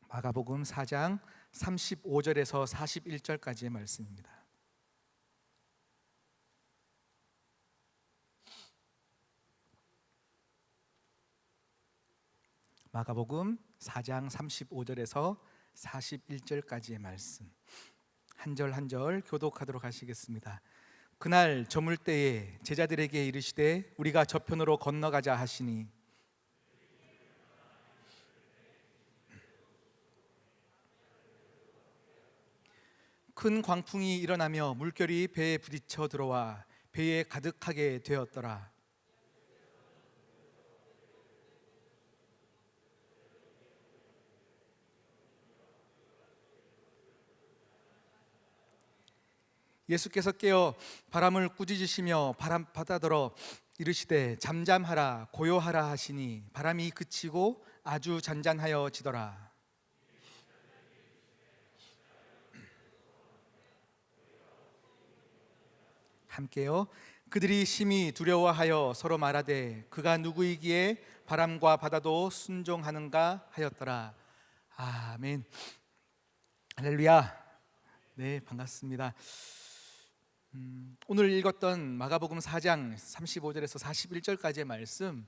마가복음 4장 35절에서 41절까지의 말씀입니다. 마가복음 4장 35절에서 41절까지의 말씀 한 절 한 절 교독하도록 하시겠습니다. 그날 저물 때에 제자들에게 이르시되 우리가 저편으로 건너가자 하시니 큰 광풍이 일어나며 물결이 배에 부딪혀 들어와 배에 가득하게 되었더라. 예수께서 깨어 바람을 꾸짖으시며 바다더러 이르시되 잠잠하라 고요하라 하시니 바람이 그치고 아주 잔잔하여지더라. 함께요. 그들이 심히 두려워하여 서로 말하되 그가 누구이기에 바람과 바다도 순종하는가 하였더라. 아멘. 할렐루야. 네, 반갑습니다. 오늘 읽었던 마가복음 4장 35절에서 41절까지의 말씀,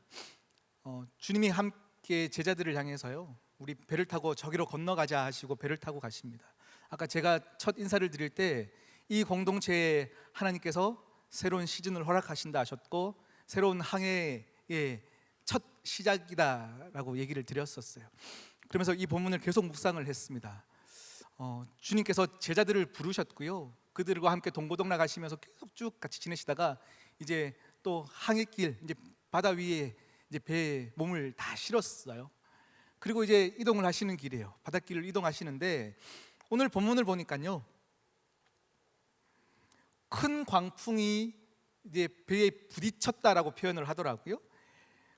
주님이 함께 제자들을 향해서요, 우리 배를 타고 저기로 건너가자 하시고 배를 타고 가십니다. 아까 제가 첫 인사를 드릴 때 이 공동체에 하나님께서 새로운 시즌을 허락하신다 하셨고 새로운 항해의 첫 시작이다라고 얘기를 드렸었어요. 그러면서 이 본문을 계속 묵상을 했습니다. 주님께서 제자들을 부르셨고요, 그들과 함께 동고동락 하시면서 계속 쭉 같이 지내시다가 이제 또 항해길, 이제 바다 위에 이제 배에 몸을 다 실었어요. 그리고 이제 이동을 하시는 길이에요. 바닷길을 이동하시는데 오늘 본문을 보니까요, 큰 광풍이 이제 배에 부딪혔다라고 표현을 하더라고요.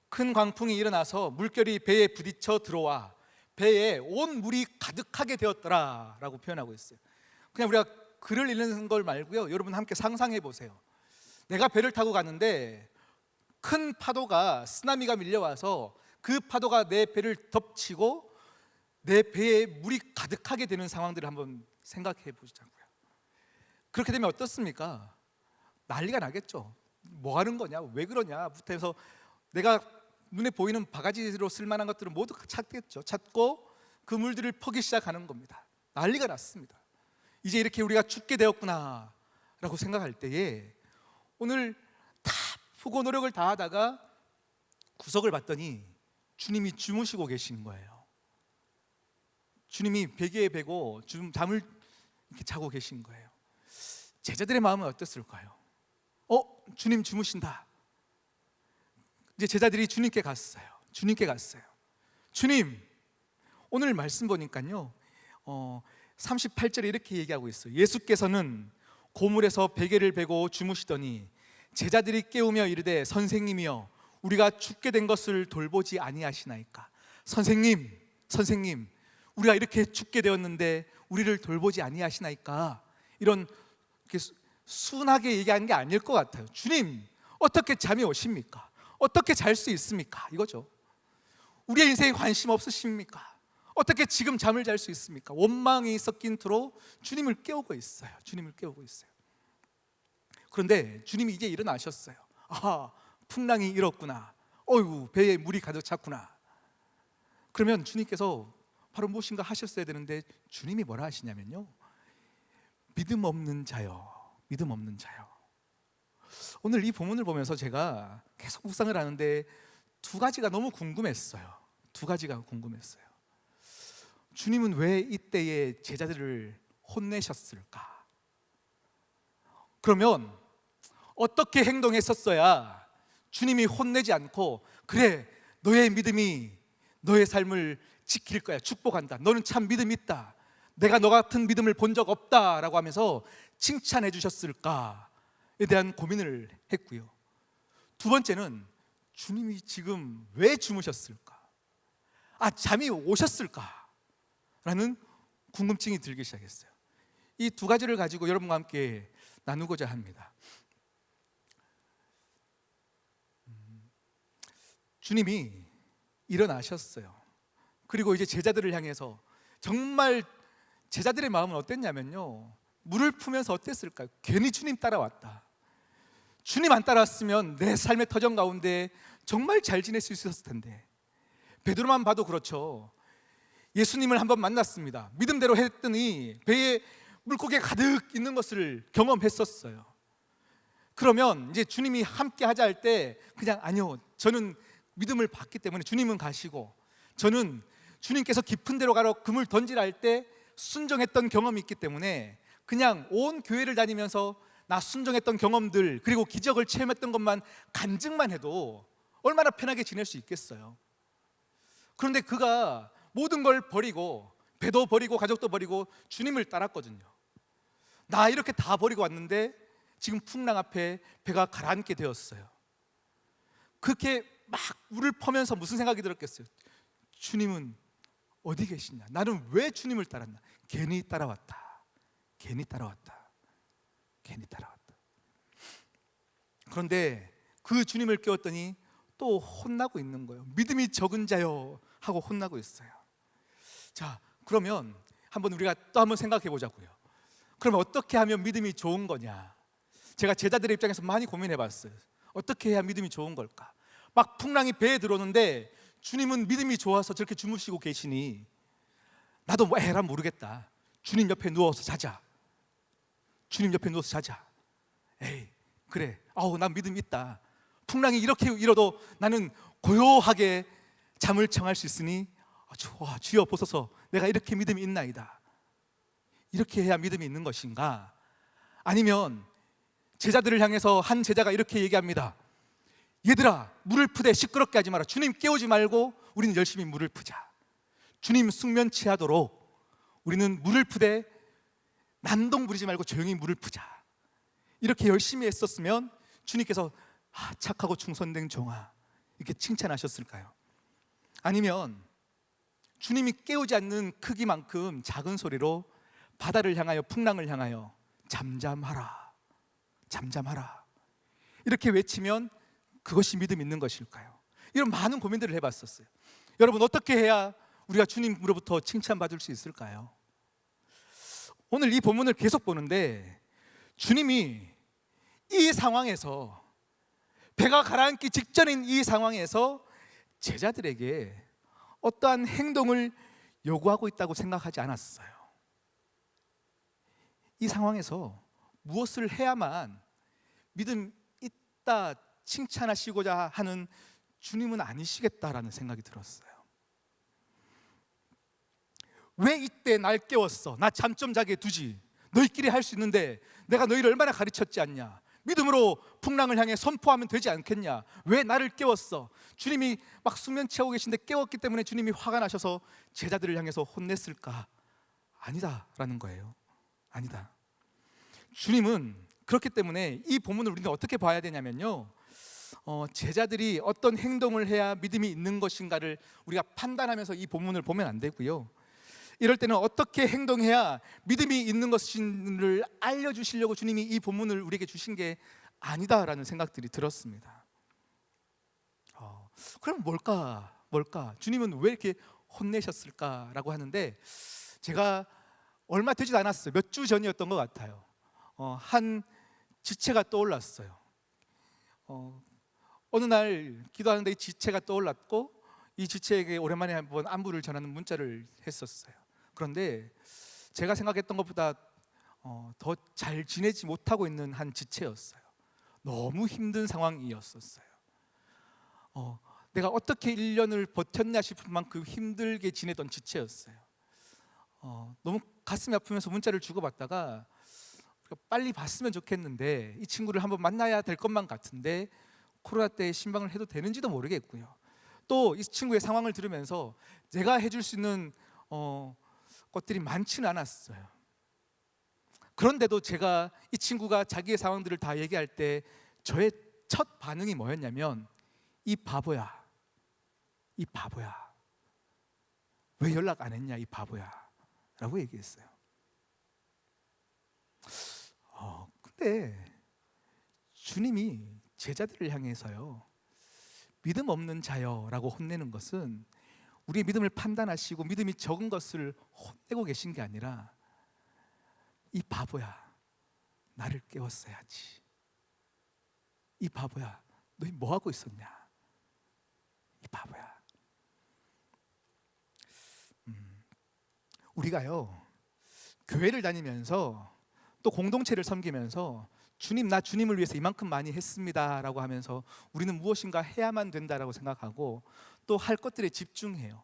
큰 광풍이 일어나서 물결이 배에 부딪혀 들어와 배에 온 물이 가득하게 되었더라라고 표현하고 있어요. 그냥 우리가 글을 읽는 걸 말고요, 여러분 함께 상상해 보세요. 내가 배를 타고 가는데 큰 파도가, 쓰나미가 밀려와서 그 파도가 내 배를 덮치고 내 배에 물이 가득하게 되는 상황들을 한번 생각해 보자고요. 그렇게 되면 어떻습니까? 난리가 나겠죠. 뭐 하는 거냐, 왜 그러냐부터 해서 내가 눈에 보이는 바가지로 쓸만한 것들을 모두 찾겠죠. 찾고 그 물들을 퍼기 시작하는 겁니다. 난리가 났습니다. 이제 이렇게 우리가 죽게 되었구나 라고 생각할 때에 오늘 다 푸고 노력을 다하다가 구석을 봤더니 주님이 주무시고 계신 거예요. 주님이 베개에 베고 잠을 이렇게 자고 계신 거예요. 제자들의 마음은 어땠을까요? 주님 주무신다. 이제 제자들이 주님께 갔어요. 주님, 오늘 말씀 보니까요, 38절에 이렇게 얘기하고 있어요. 예수께서는 고물에서 베개를 베고 주무시더니 제자들이 깨우며 이르되 선생님이여 우리가 죽게 된 것을 돌보지 아니하시나이까. 선생님, 우리가 이렇게 죽게 되었는데 우리를 돌보지 아니하시나이까. 이런 순하게 얘기하는 게 아닐 것 같아요. 주님, 어떻게 잠이 오십니까? 어떻게 잘 수 있습니까? 이거죠. 우리의 인생에 관심 없으십니까? 어떻게 지금 잠을 잘 수 있습니까? 원망이 섞인 투로 주님을 깨우고 있어요. 그런데 주님이 이제 일어나셨어요. 풍랑이 일었구나. 어이구, 배에 물이 가득 찼구나. 그러면 주님께서 바로 무엇인가 하셨어야 되는데 주님이 뭐라 하시냐면요, 믿음 없는 자요. 오늘 이 본문을 보면서 제가 계속 묵상을 하는데 두 가지가 너무 궁금했어요. 주님은 왜 이때에 제자들을 혼내셨을까? 그러면 어떻게 행동했었어야 주님이 혼내지 않고 그래, 너의 믿음이 너의 삶을 지킬 거야, 축복한다, 너는 참 믿음 있다, 내가 너 같은 믿음을 본 적 없다라고 하면서 칭찬해 주셨을까에 대한 고민을 했고요. 두 번째는 주님이 지금 왜 주무셨을까? 잠이 오셨을까라는 궁금증이 들기 시작했어요. 이 두 가지를 가지고 여러분과 함께 나누고자 합니다. 주님이 일어나셨어요. 그리고 이제 제자들을 향해서 정말 제자들의 마음은 어땠냐면요, 물을 푸면서 어땠을까요? 괜히 주님 따라왔다. 주님 안 따라왔으면 내 삶의 터전 가운데 정말 잘 지낼 수 있었을 텐데. 베드로만 봐도 그렇죠. 예수님을 한번 만났습니다. 믿음대로 했더니 배에 물고기가 가득 있는 것을 경험했었어요. 그러면 이제 주님이 함께 하자 할 때 그냥 아니요, 저는 믿음을 받기 때문에 주님은 가시고 저는 주님께서 깊은 데로 가러 금을 던지라 할 때 순종했던 경험이 있기 때문에 그냥 온 교회를 다니면서 나 순종했던 경험들 그리고 기적을 체험했던 것만 간증만 해도 얼마나 편하게 지낼 수 있겠어요. 그런데 그가 모든 걸 버리고 배도 버리고 가족도 버리고 주님을 따랐거든요. 나 이렇게 다 버리고 왔는데 지금 풍랑 앞에 배가 가라앉게 되었어요. 그렇게 막 물을 퍼면서 무슨 생각이 들었겠어요? 주님은 어디 계시냐? 나는 왜 주님을 따랐나? 괜히 따라왔다. 괜히 따라왔다. 괜히 따라왔다. 그런데 그 주님을 깨웠더니 또 혼나고 있는 거예요. 믿음이 적은 자요 하고 혼나고 있어요. 자, 그러면 우리가 또 한번 생각해 보자고요. 그럼 어떻게 하면 믿음이 좋은 거냐? 제가 제자들의 입장에서 많이 고민해 봤어요. 어떻게 해야 믿음이 좋은 걸까? 막 풍랑이 배에 들어오는데 주님은 믿음이 좋아서 저렇게 주무시고 계시니 나도 뭐 에라 모르겠다. 주님 옆에 누워서 자자. 주님 옆에 누워서 자자. 에이, 그래. 난 믿음이 있다. 풍랑이 이렇게 일어도 나는 고요하게 잠을 청할 수 있으니 좋아, 주여 보소서, 내가 이렇게 믿음이 있나이다. 이렇게 해야 믿음이 있는 것인가? 아니면 제자들을 향해서 한 제자가 이렇게 얘기합니다. 얘들아, 물을 푸되 시끄럽게 하지 마라. 주님 깨우지 말고 우리는 열심히 물을 푸자. 주님 숙면치 하도록 우리는 물을 푸되 난동 부리지 말고 조용히 물을 푸자. 이렇게 열심히 했었으면 주님께서 착하고 충성된 종아 이렇게 칭찬하셨을까요? 아니면 주님이 깨우지 않는 크기만큼 작은 소리로 바다를 향하여 풍랑을 향하여 잠잠하라, 잠잠하라 이렇게 외치면 그것이 믿음 있는 것일까요? 이런 많은 고민들을 해봤었어요. 여러분, 어떻게 해야 우리가 주님으로부터 칭찬받을 수 있을까요? 오늘 이 본문을 계속 보는데 주님이 이 상황에서, 배가 가라앉기 직전인 이 상황에서 제자들에게 어떠한 행동을 요구하고 있다고 생각하지 않았어요. 이 상황에서 무엇을 해야만 믿음 있다 칭찬하시고자 하는 주님은 아니시겠다라는 생각이 들었어요. 왜 이때 날 깨웠어? 나 잠 좀 자게 두지. 너희끼리 할 수 있는데 내가 너희를 얼마나 가르쳤지 않냐? 믿음으로 풍랑을 향해 선포하면 되지 않겠냐? 왜 나를 깨웠어? 주님이 막 수면 채우고 계신데 깨웠기 때문에 주님이 화가 나셔서 제자들을 향해서 혼냈을까? 아니다라는 거예요. 아니다. 주님은 그렇기 때문에 이 본문을 우리는 어떻게 봐야 되냐면요, 제자들이 어떤 행동을 해야 믿음이 있는 것인가를 우리가 판단하면서 이 본문을 보면 안 되고요, 이럴 때는 어떻게 행동해야 믿음이 있는 것인지를 알려주시려고 주님이 이 본문을 우리에게 주신 게 아니다라는 생각들이 들었습니다. 그럼 뭘까? 주님은 왜 이렇게 혼내셨을까라고 하는데, 제가 얼마 되지도 않았어요. 몇 주 전이었던 것 같아요. 한 지체가 떠올랐어요. 어느 날 기도하는데 이 지체가 떠올랐고, 이 지체에게 오랜만에 한번 안부를 전하는 문자를 했었어요. 그런데 제가 생각했던 것보다 더 잘 지내지 못하고 있는 한 지체였어요. 너무 힘든 상황이었었어요. 내가 어떻게 1년을 버텼냐 싶은 만큼 힘들게 지내던 지체였어요. 너무 가슴이 아프면서 문자를 주고받다가 빨리 봤으면 좋겠는데, 이 친구를 한번 만나야 될 것만 같은데 코로나 때 신방을 해도 되는지도 모르겠고요, 또 이 친구의 상황을 들으면서 내가 해줄 수 있는 것들이 많지는 않았어요. 그런데도 제가 이 친구가 자기의 상황들을 다 얘기할 때 저의 첫 반응이 뭐였냐면, 이 바보야, 이 바보야, 왜 연락 안 했냐, 이 바보야 라고 얘기했어요. 근데 주님이 제자들을 향해서요, 믿음 없는 자여 라고 혼내는 것은 우리의 믿음을 판단하시고 믿음이 적은 것을 혼내고 계신 게 아니라 이 바보야, 나를 깨웠어야지. 이 바보야, 너희 뭐 하고 있었냐? 이 바보야. 우리가요, 교회를 다니면서 또 공동체를 섬기면서 주님, 나 주님을 위해서 이만큼 많이 했습니다 라고 하면서 우리는 무엇인가 해야만 된다라고 생각하고 또 할 것들에 집중해요.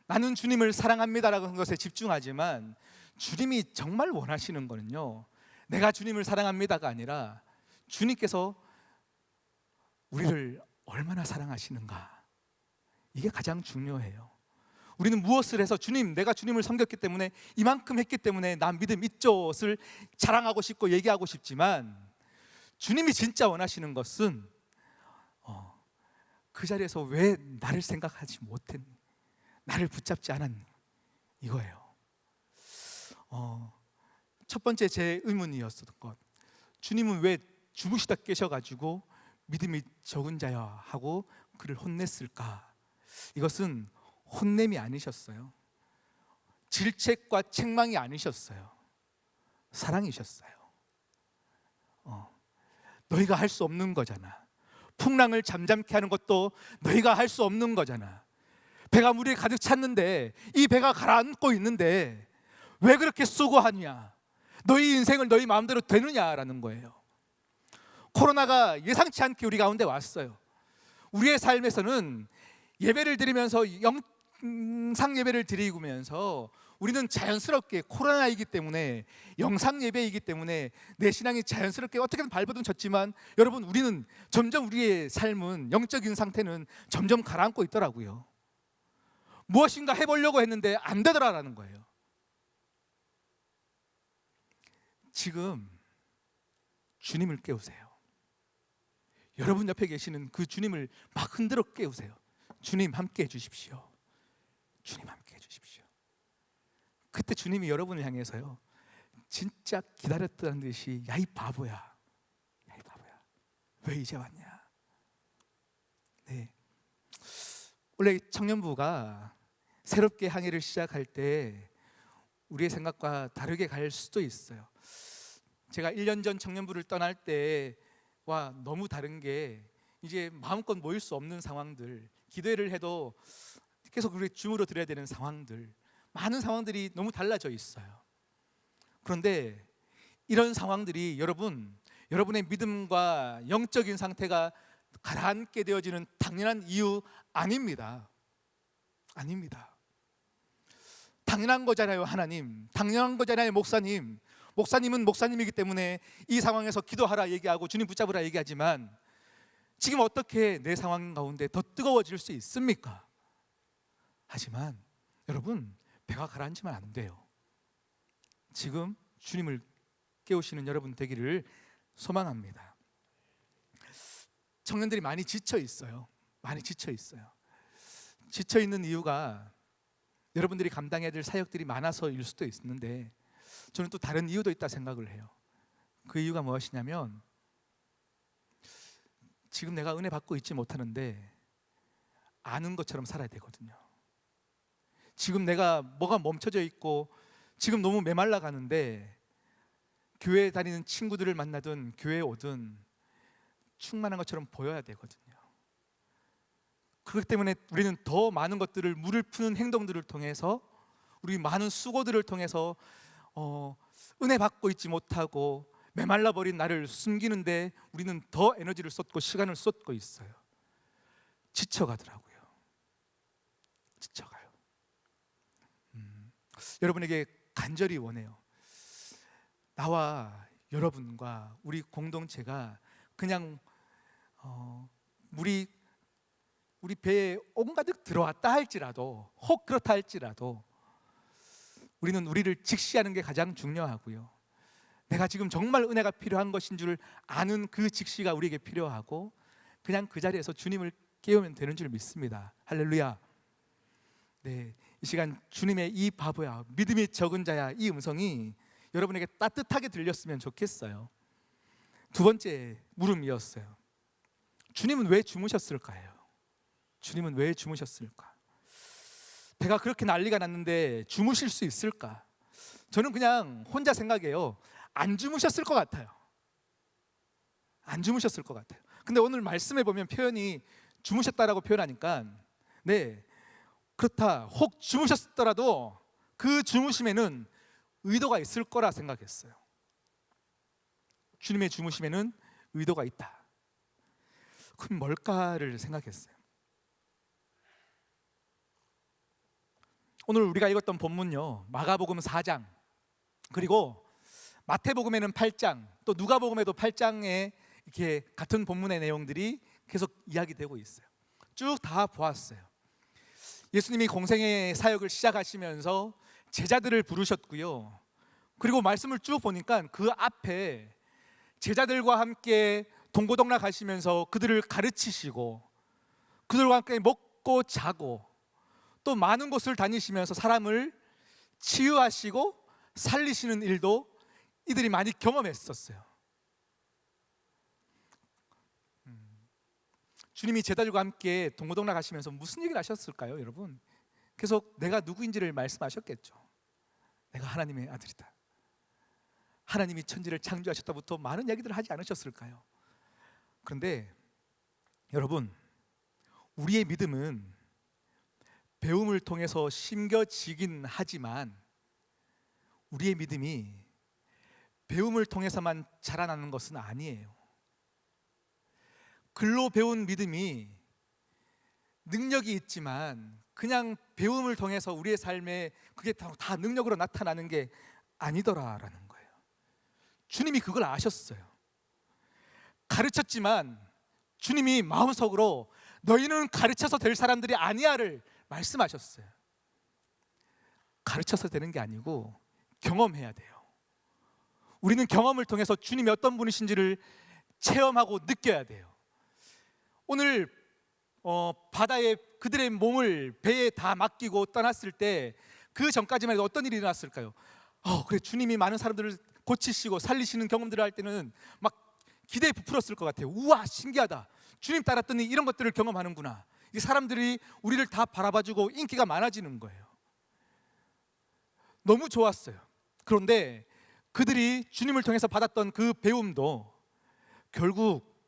나는 주님을 사랑합니다라고 하는 것에 집중하지만 주님이 정말 원하시는 거는요, 내가 주님을 사랑합니다가 아니라 주님께서 우리를 얼마나 사랑하시는가, 이게 가장 중요해요. 우리는 무엇을 해서 주님, 내가 주님을 섬겼기 때문에 이만큼 했기 때문에 난 믿음 있죠를 자랑하고 싶고 얘기하고 싶지만 주님이 진짜 원하시는 것은 그 자리에서 왜 나를 생각하지 못했니, 나를 붙잡지 않았니, 이거예요. 첫 번째 제 의문이었던 것, 주님은 왜 주무시다 깨셔가지고 믿음이 적은 자야 하고 그를 혼냈을까? 이것은 혼냄이 아니셨어요. 질책과 책망이 아니셨어요. 사랑이셨어요. 너희가 할 수 없는 거잖아. 풍랑을 잠잠케 하는 것도 너희가 할 수 없는 거잖아. 배가 물에 가득 찼는데, 이 배가 가라앉고 있는데 왜 그렇게 수고하냐? 너희 인생을 너희 마음대로 되느냐라는 거예요. 코로나가 예상치 않게 우리 가운데 왔어요. 우리의 삶에서는 예배를 드리면서 영상 예배를 드리면서 우리는 자연스럽게, 코로나이기 때문에, 영상 예배이기 때문에 내 신앙이 자연스럽게 어떻게든 발버둥 쳤지만 여러분, 우리는 점점 우리의 삶은, 영적인 상태는 점점 가라앉고 있더라고요. 무엇인가 해보려고 했는데 안 되더라라는 거예요. 지금 주님을 깨우세요. 여러분 옆에 계시는 그 주님을 막 흔들어 깨우세요. 주님 함께 해주십시오. 주님 함께 해주십시오. 그때 주님이 여러분을 향해서요, 진짜 기다렸다는 듯이, 야 이 바보야, 야 이 바보야, 왜 이제 왔냐? 네, 원래 청년부가 새롭게 항해를 시작할 때 우리의 생각과 다르게 갈 수도 있어요. 제가 1년 전 청년부를 떠날 때와 너무 다른 게, 이제 마음껏 모일 수 없는 상황들, 기도회를 해도 계속 우리 줌으로 드려야 되는 상황들, 많은 상황들이 너무 달라져 있어요. 그런데 이런 상황들이 여러분의 믿음과 영적인 상태가 가라앉게 되어지는 당연한 이유 아닙니다. 아닙니다. 당연한 거잖아요, 하나님. 당연한 거잖아요, 목사님. 목사님은 목사님이기 때문에 이 상황에서 기도하라 얘기하고 주님 붙잡으라 얘기하지만 지금 어떻게 내 상황 가운데 더 뜨거워질 수 있습니까? 하지만 여러분, 배가 가라앉으면 안 돼요. 지금 주님을 깨우시는 여러분 되기를 소망합니다. 청년들이 많이 지쳐 있어요. 많이 지쳐 있어요. 지쳐 있는 이유가 여러분들이 감당해야 될 사역들이 많아서일 수도 있는데, 저는 또 다른 이유도 있다 생각을 해요. 그 이유가 무엇이냐면, 지금 내가 은혜 받고 있지 못하는데 아는 것처럼 살아야 되거든요. 지금 내가 뭐가 멈춰져 있고 지금 너무 메말라 가는데, 교회 다니는 친구들을 만나든 교회에 오든 충만한 것처럼 보여야 되거든요. 그렇기 때문에 우리는 더 많은 것들을, 물을 푸는 행동들을 통해서, 우리 많은 수고들을 통해서 은혜 받고 있지 못하고 메말라 버린 나를 숨기는데 우리는 더 에너지를 쏟고 시간을 쏟고 있어요. 지쳐가더라고요. 지쳐가요. 여러분에게 간절히 원해요. 나와 여러분과 우리 공동체가 그냥 물이 우리 배에 온가득 들어왔다 할지라도, 혹 그렇다 할지라도 우리는 우리를 직시하는 게 가장 중요하고요, 내가 지금 정말 은혜가 필요한 것인 줄 아는 그 직시가 우리에게 필요하고, 그냥 그 자리에서 주님을 깨우면 되는 줄 믿습니다. 할렐루야. 네, 이 시간 주님의 이 바보야, 믿음이 적은 자야, 이 음성이 여러분에게 따뜻하게 들렸으면 좋겠어요. 두 번째 물음이었어요. 주님은 왜 주무셨을까요? 주님은 왜 주무셨을까? 배가 그렇게 난리가 났는데 주무실 수 있을까? 저는 그냥 혼자 생각해요. 안 주무셨을 것 같아요. 안 주무셨을 것 같아요. 근데 오늘 말씀에 보면 표현이 주무셨다라고 표현하니까 네, 그렇다. 혹 주무셨더라도 그 주무심에는 의도가 있을 거라 생각했어요. 주님의 주무심에는 의도가 있다. 그럼 뭘까를 생각했어요. 오늘 우리가 읽었던 본문요, 마가복음 4장 그리고 마태복음에는 8장, 또 누가복음에도 8장에 이렇게 같은 본문의 내용들이 계속 이야기되고 있어요. 쭉 다 보았어요. 예수님이 공생의 사역을 시작하시면서 제자들을 부르셨고요. 그리고 말씀을 쭉 보니까 그 앞에 제자들과 함께 동고동락 하시면서 그들을 가르치시고 그들과 함께 먹고 자고 또 많은 곳을 다니시면서 사람을 치유하시고 살리시는 일도 이들이 많이 경험했었어요. 주님이 제자들과 함께 동고동락 하시면서 무슨 얘기를 하셨을까요, 여러분? 계속 내가 누구인지를 말씀하셨겠죠. 내가 하나님의 아들이다. 하나님이 천지를 창조하셨다부터 많은 얘기들을 하지 않으셨을까요? 그런데 여러분, 우리의 믿음은 배움을 통해서 심겨지긴 하지만 우리의 믿음이 배움을 통해서만 자라나는 것은 아니에요. 글로 배운 믿음이 능력이 있지만 그냥 배움을 통해서 우리의 삶에 그게 다 능력으로 나타나는 게 아니더라라는 거예요. 주님이 그걸 아셨어요. 가르쳤지만 주님이 마음속으로 너희는 가르쳐서 될 사람들이 아니야를 말씀하셨어요. 가르쳐서 되는 게 아니고 경험해야 돼요. 우리는 경험을 통해서 주님이 어떤 분이신지를 체험하고 느껴야 돼요. 오늘 바다에 그들의 몸을 배에 다 맡기고 떠났을 때 그 전까지만 해도 어떤 일이 일어났을까요? 그래, 주님이 많은 사람들을 고치시고 살리시는 경험들을 할 때는 막 기대에 부풀었을 것 같아요. 우와, 신기하다. 주님 따랐더니 이런 것들을 경험하는구나. 이 사람들이 우리를 다 바라봐주고 인기가 많아지는 거예요. 너무 좋았어요. 그런데 그들이 주님을 통해서 받았던 그 배움도 결국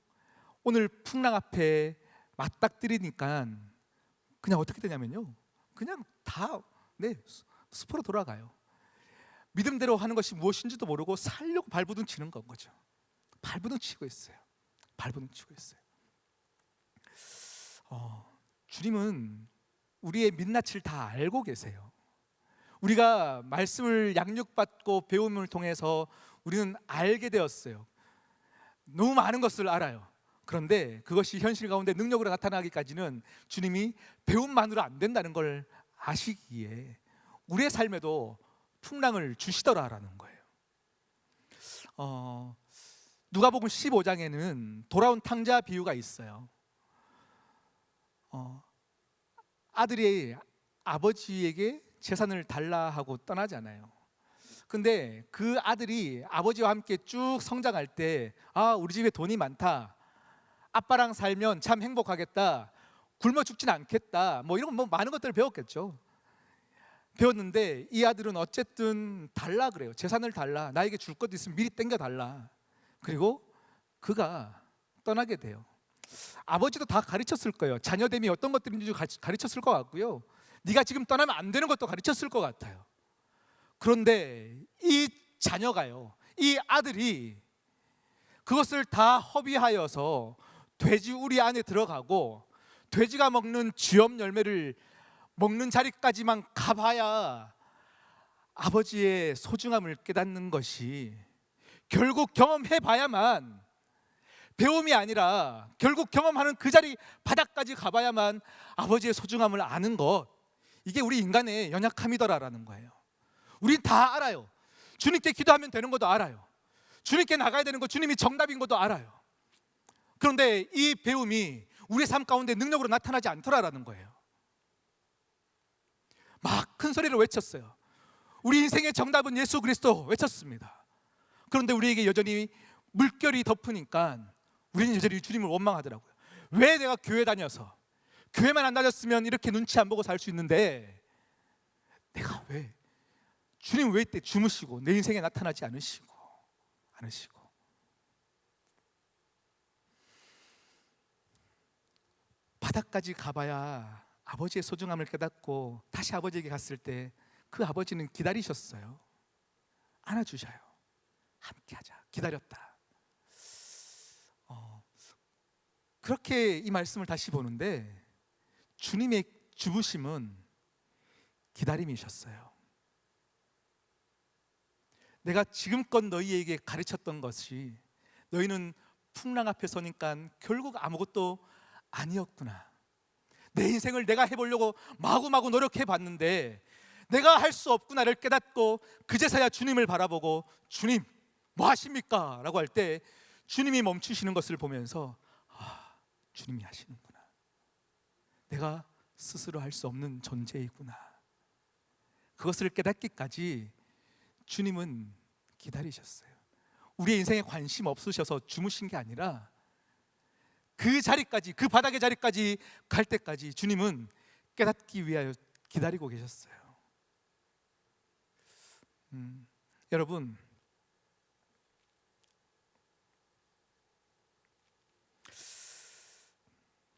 오늘 풍랑 앞에 맞닥뜨리니까 그냥 어떻게 되냐면요, 그냥 다 숲으로 돌아가요. 믿음대로 하는 것이 무엇인지도 모르고 살려고 발부둥 치는 건 거죠. 발부둥 치고 있어요. 발부둥 치고 있어요. 주님은 우리의 민낯을 다 알고 계세요. 우리가 말씀을 양육받고 배움을 통해서 우리는 알게 되었어요. 너무 많은 것을 알아요. 그런데 그것이 현실 가운데 능력으로 나타나기까지는 주님이 배움만으로 안 된다는 걸 아시기에 우리의 삶에도 풍랑을 주시더라라는 거예요. 누가복음 15장에는 돌아온 탕자 비유가 있어요. 아들이 아버지에게 재산을 달라 하고 떠나잖아요. 근데 그 아들이 아버지와 함께 쭉 성장할 때 우리 집에 돈이 많다, 아빠랑 살면 참 행복하겠다, 굶어 죽진 않겠다, 이런 많은 것들을 배웠겠죠. 배웠는데 이 아들은 어쨌든 달라 그래요. 재산을 달라, 나에게 줄 것도 있으면 미리 땡겨 달라. 그리고 그가 떠나게 돼요. 아버지도 다 가르쳤을 거예요. 자녀됨이 어떤 것들인지 가르쳤을 것 같고요. 네가 지금 떠나면 안 되는 것도 가르쳤을 것 같아요. 그런데 이 자녀가요, 이 아들이 그것을 다 허비하여서 돼지 우리 안에 들어가고 돼지가 먹는 쥐엄 열매를 먹는 자리까지만 가봐야 아버지의 소중함을 깨닫는 것이, 결국 경험해봐야만, 배움이 아니라 결국 경험하는 그 자리 바닥까지 가봐야만 아버지의 소중함을 아는 것, 이게 우리 인간의 연약함이더라라는 거예요. 우린 다 알아요. 주님께 기도하면 되는 것도 알아요. 주님께 나가야 되는 것, 주님이 정답인 것도 알아요. 그런데 이 배움이 우리의 삶 가운데 능력으로 나타나지 않더라라는 거예요. 막 큰 소리로 외쳤어요. 우리 인생의 정답은 예수 그리스도 외쳤습니다. 그런데 우리에게 여전히 물결이 덮으니까 우리는 여전히 주님을 원망하더라고요. 왜 내가 교회 다녀서, 교회만 안 다녔으면 이렇게 눈치 안 보고 살 수 있는데 내가 왜, 주님 왜 이때 주무시고 내 인생에 나타나지 않으시고 바다까지 가봐야 아버지의 소중함을 깨닫고 다시 아버지에게 갔을 때 그 아버지는 기다리셨어요. 안아주셔요. 함께하자. 기다렸다. 그렇게 이 말씀을 다시 보는데 주님의 주부심은 기다림이셨어요. 내가 지금껏 너희에게 가르쳤던 것이 너희는 풍랑 앞에 서니까 결국 아무것도 아니었구나. 내 인생을 내가 해보려고 마구마구 노력해 봤는데 내가 할 수 없구나를 깨닫고 그제서야 주님을 바라보고 주님 뭐 하십니까? 라고 할 때 주님이 멈추시는 것을 보면서 주님이 하시는구나. 내가 스스로 할 수 없는 존재이구나. 그것을 깨닫기까지 주님은 기다리셨어요. 우리의 인생에 관심 없으셔서 주무신 게 아니라 그 자리까지, 그 바닥의 자리까지 갈 때까지 주님은 깨닫기 위하여 기다리고 계셨어요. 여러분,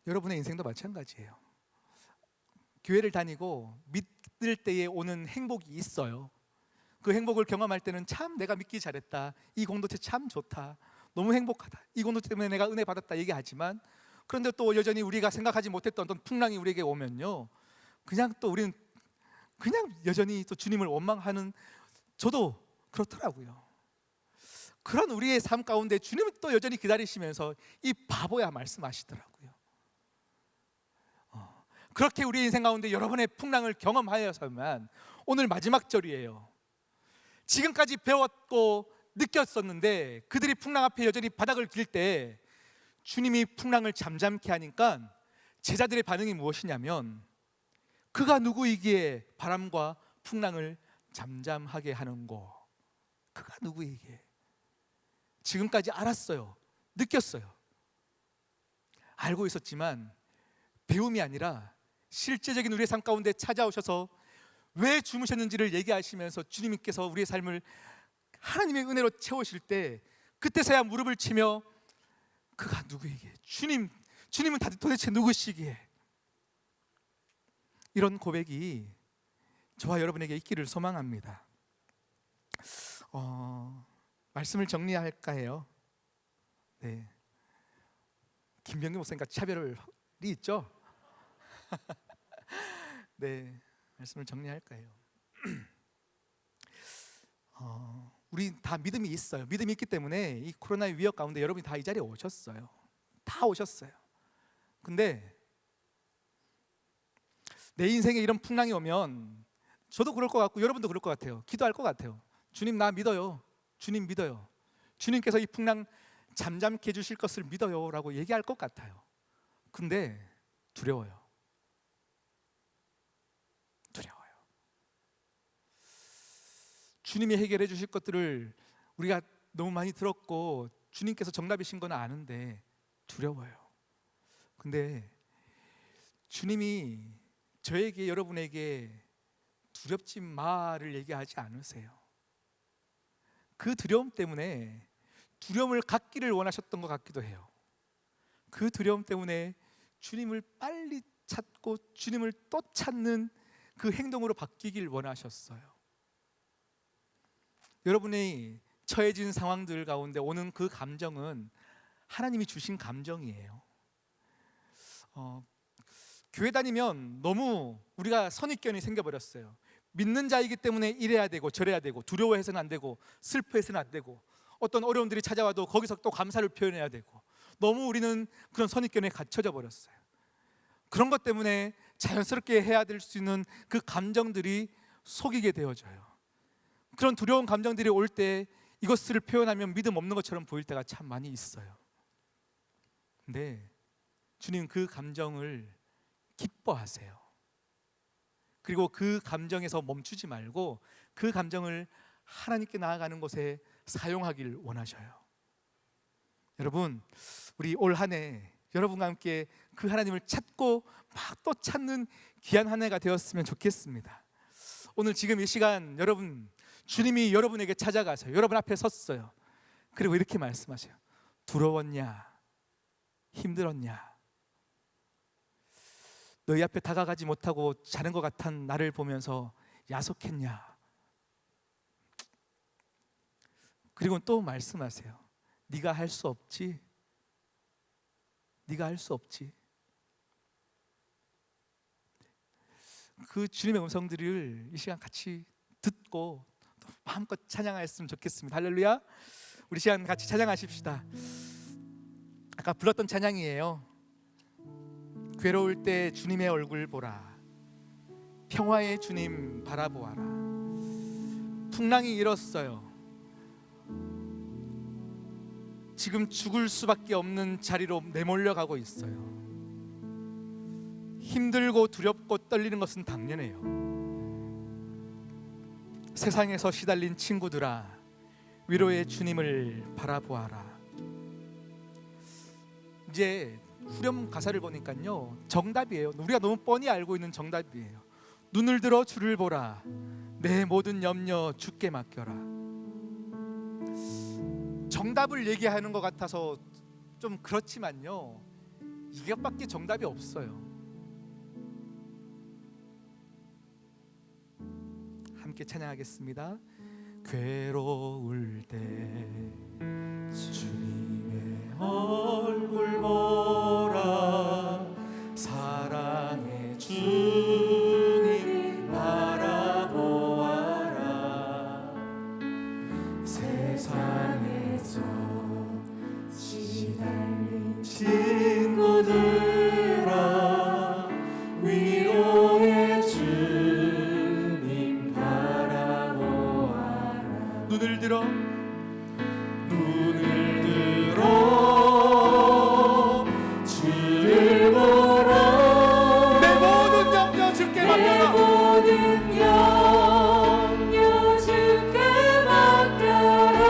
여러분의 인생도 마찬가지예요. 교회를 다니고 믿을 때에 오는 행복이 있어요. 그 행복을 경험할 때는 참 내가 믿기 잘했다, 이 공동체 참 좋다, 너무 행복하다, 이 공동체 때문에 내가 은혜 받았다 얘기하지만, 그런데 또 여전히 우리가 생각하지 못했던 어떤 풍랑이 우리에게 오면요, 그냥 또 우리는 그냥 여전히 또 주님을 원망하는, 저도 그렇더라고요. 그런 우리의 삶 가운데 주님은 또 여전히 기다리시면서 이 바보야 말씀하시더라고요. 그렇게 우리 인생 가운데 여러 번의 풍랑을 경험하여서만 오늘 마지막 절이에요. 지금까지 배웠고 느꼈었는데 그들이 풍랑 앞에 여전히 바닥을 길 때 주님이 풍랑을 잠잠케 하니까 제자들의 반응이 무엇이냐면, 그가 누구이기에 바람과 풍랑을 잠잠하게 하는고. 그가 누구이기에. 지금까지 알았어요. 느꼈어요. 알고 있었지만 배움이 아니라 실제적인 우리의 삶 가운데 찾아오셔서 왜 주무셨는지를 얘기하시면서 주님께서 우리의 삶을 하나님의 은혜로 채우실 때 그때서야 무릎을 치며 그가 누구이기에, 주님은 도대체 누구시기에, 이런 고백이 저와 여러분에게 있기를 소망합니다. 말씀을 정리할까 해요. 네. 김병규 목사님과 차별이 있죠? 네, 말씀을 정리할까 해요. 우리 다 믿음이 있어요. 믿음이 있기 때문에 이 코로나의 위협 가운데 여러분이 다 이 자리에 오셨어요. 다 오셨어요. 근데 내 인생에 이런 풍랑이 오면 저도 그럴 것 같고 여러분도 그럴 것 같아요. 기도할 것 같아요. 주님, 나 믿어요. 주님 믿어요. 주님께서 이 풍랑 잠잠케 해주실 것을 믿어요 라고 얘기할 것 같아요. 근데 두려워요. 주님이 해결해 주실 것들을 우리가 너무 많이 들었고 주님께서 정답이신 건 아는데 두려워요. 근데 주님이 저에게, 여러분에게 두렵지 마를 얘기하지 않으세요. 그 두려움 때문에 두려움을 갖기를 원하셨던 것 같기도 해요. 그 두려움 때문에 주님을 빨리 찾고 주님을 또 찾는 그 행동으로 바뀌길 원하셨어요. 여러분이 처해진 상황들 가운데 오는 그 감정은 하나님이 주신 감정이에요. 교회 다니면 너무 우리가 선입견이 생겨버렸어요. 믿는 자이기 때문에 이래야 되고 저래야 되고, 두려워해서는 안 되고 슬퍼해서는 안 되고, 어떤 어려움들이 찾아와도 거기서 또 감사를 표현해야 되고, 너무 우리는 그런 선입견에 갇혀져 버렸어요. 그런 것 때문에 자연스럽게 해야 될 수 있는 그 감정들이 속이게 되어져요. 그런 두려운 감정들이 올 때 이것을 표현하면 믿음 없는 것처럼 보일 때가 참 많이 있어요. 근데 주님 그 감정을 기뻐하세요. 그리고 그 감정에서 멈추지 말고 그 감정을 하나님께 나아가는 곳에 사용하길 원하셔요. 여러분, 우리 올 한 해 여러분과 함께 그 하나님을 찾고 막 또 찾는 귀한 한 해가 되었으면 좋겠습니다. 오늘 지금 이 시간 여러분, 주님이 여러분에게 찾아가서 여러분 앞에 섰어요. 그리고 이렇게 말씀하세요. 두려웠냐? 힘들었냐? 너희 앞에 다가가지 못하고 자는 것 같은 나를 보면서 야속했냐? 그리고 또 말씀하세요. 네가 할 수 없지? 네가 할 수 없지? 그 주님의 음성들을 이 시간 같이 듣고 또 마음껏 찬양하였으면 좋겠습니다. 할렐루야. 우리 시간 같이 찬양하십시다. 아까 불렀던 찬양이에요. 괴로울 때 주님의 얼굴 보라, 평화의 주님 바라보아라. 풍랑이 일었어요. 지금 죽을 수밖에 없는 자리로 내몰려 가고 있어요. 힘들고 두렵고 떨리는 것은 당연해요. 세상에서 시달린 친구들아, 위로의 주님을 바라보아라. 이제 후렴 가사를 보니까요, 정답이에요. 우리가 너무 뻔히 알고 있는 정답이에요. 눈을 들어 주를 보라, 내 모든 염려 주께 맡겨라. 정답을 얘기하는 것 같아서 좀 그렇지만요, 이것밖에 정답이 없어요. 함께 찬양하겠습니다. 괴로울 때 주님의 얼굴 보라, 사랑의 주님 바라보아라. 세상에서 시달린 친구들아, 위로의 주님 바라보아라. 눈을 들어 주를 보라, 내 모든 염려 주께 맡겨라. 모든 염려 주께 맡겨라.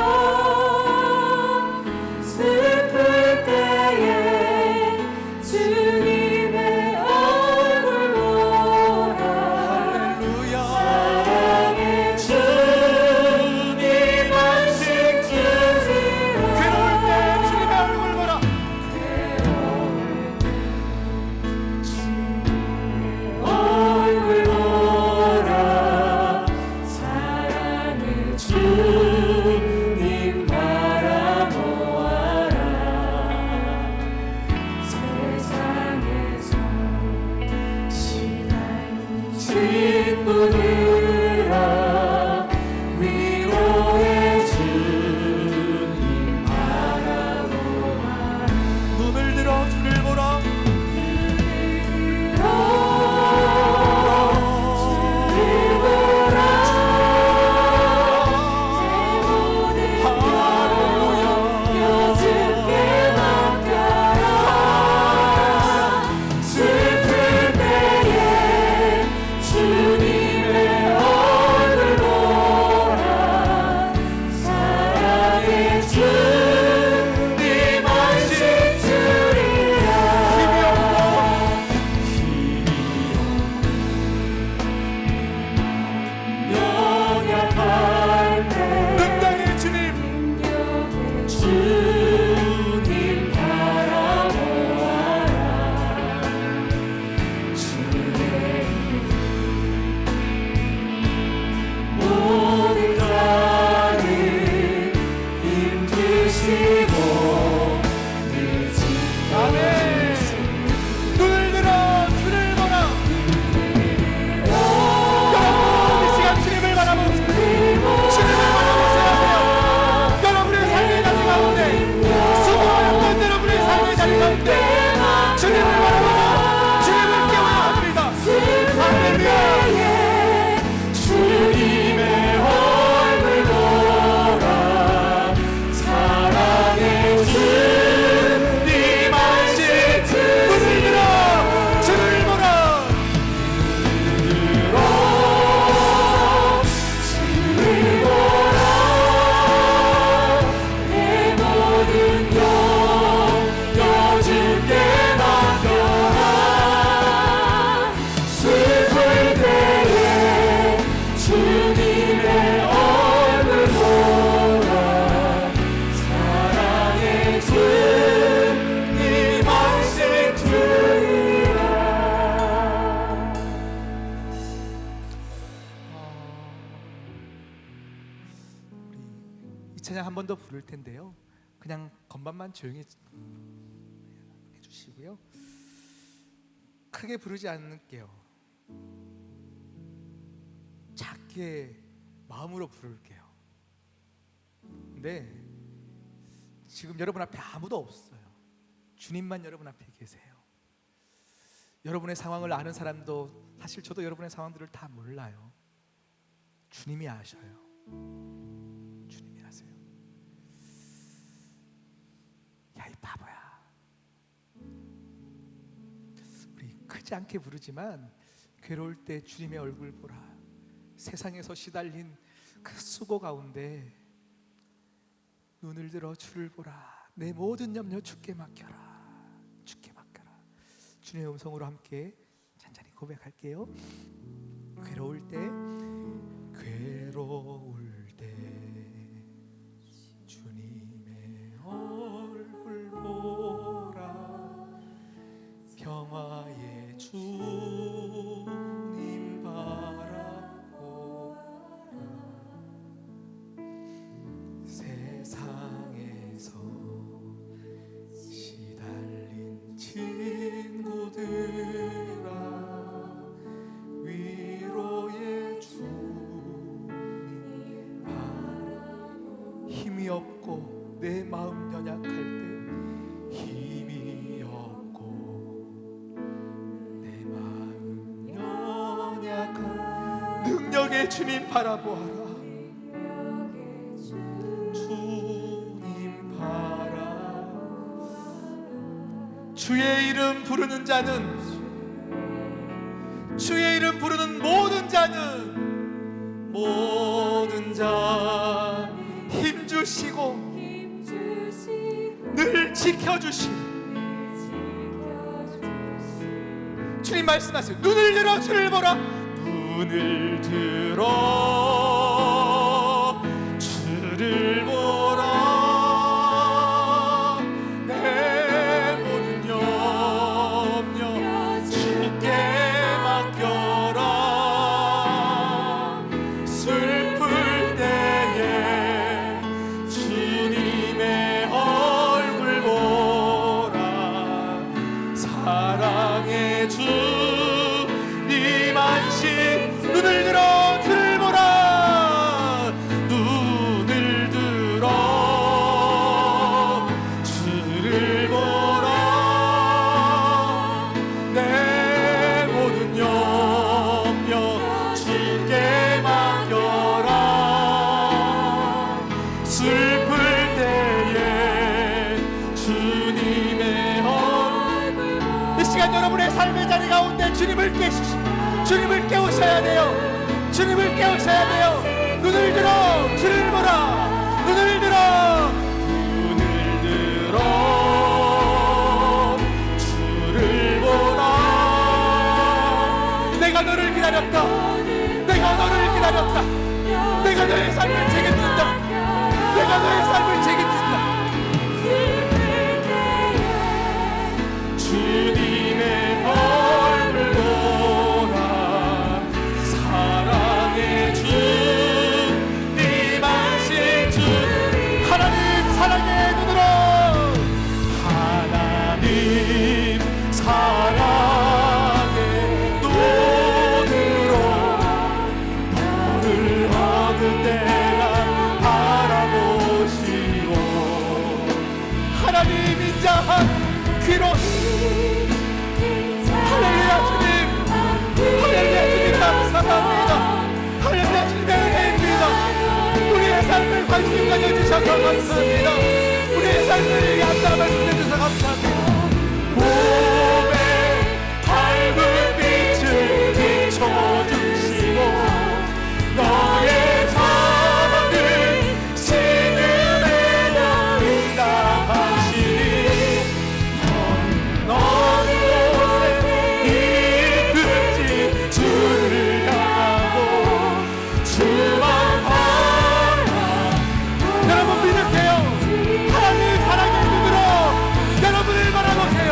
슬플 때에 주님의 얼굴 보라. 할렐루야. 사랑의 주님 안시 찬양 한 번 더 부를 텐데요, 그냥 건반만 조용히 해주시고요, 크게 부르지 않을게요. 작게 마음으로 부를게요. 근데 지금 여러분 앞에 아무도 없어요. 주님만 여러분 앞에 계세요. 여러분의 상황을 아는 사람도, 사실 저도 여러분의 상황들을 다 몰라요. 주님이 아셔요. 주님이 아세요. 야, 이 바보야, 우리 크지 않게 부르지만 괴로울 때 주님의 얼굴 보라. 세상에서 시달린 그 수고 가운데 눈을 들어 주를 보라. 내 모든 염려 주께 맡겨라. 주께 맡겨라. 주님의 음성으로 함께 찬찬히 고백할게요. 괴로울 때, 괴로울 때 주님의 얼굴 보라. 평화의 주님 바라보라. 세상에서 시달린 친구들아, 위로의 주님 바라보라. 힘이 없고 내 마음 연약할 때, 힘이 없고 내 마음 연약한 능력의 주님 바라보아라. 주님 바라. 주의 이름 부르는 자는, 주의 이름 부르는 모든 자는, 모든 자 힘주시고 늘 지켜주시는 주님 말씀하세요. 눈을 들어 주를 보라. 눈을 들어 주를 보라. 내 모든 염려 주께 맡겨라. 슬플 때에 주님의 얼굴 보라. 사랑의 주님 안심. 눈을 들어 주를 보라. 눈을 들어 주를 보라. 내 모든 염려 주께 맡겨라. 슬플 때에 주님의 얼굴. 이 시간 여러분의 삶의 자리 가운데 주님을 깨우시고, 주님을 깨우셔야 돼요. 주님을 깨우셔야 돼요. 눈을 들어 주를 보라. 눈을 들어, 눈을 들어 주를 보라. 내가 너를 기다렸다. 내가 너를 기다렸다. 내가 너의 삶을 책임진다. 내가 너의 삶을 책임진다. 주님의 얼굴 보라. 사랑의 주님 안심. 주 하나님 사랑의 눈으로, 하나님 사랑의 눈으로 너를 어느 때나 바라보시고, 하나님 인자한 귀로. 할렐루야 주님, 할렐루야 주님 감사합니다. 할렐루야 주님의 은혜입니다. 우리의 삶을 관심 가져주셔서 감사합니다. 우리의 삶을 위한 말씀해 주셔서 감사합니다. 봄의 밝은 빛을 비춰주시고, 너의 삶을 신음에 응답하시니, 너는 곳에 있든지 주를 향하고 주만 바라. 여러분 믿으세요. 하나님 사랑의 눈으로 여러분을 바라보세요.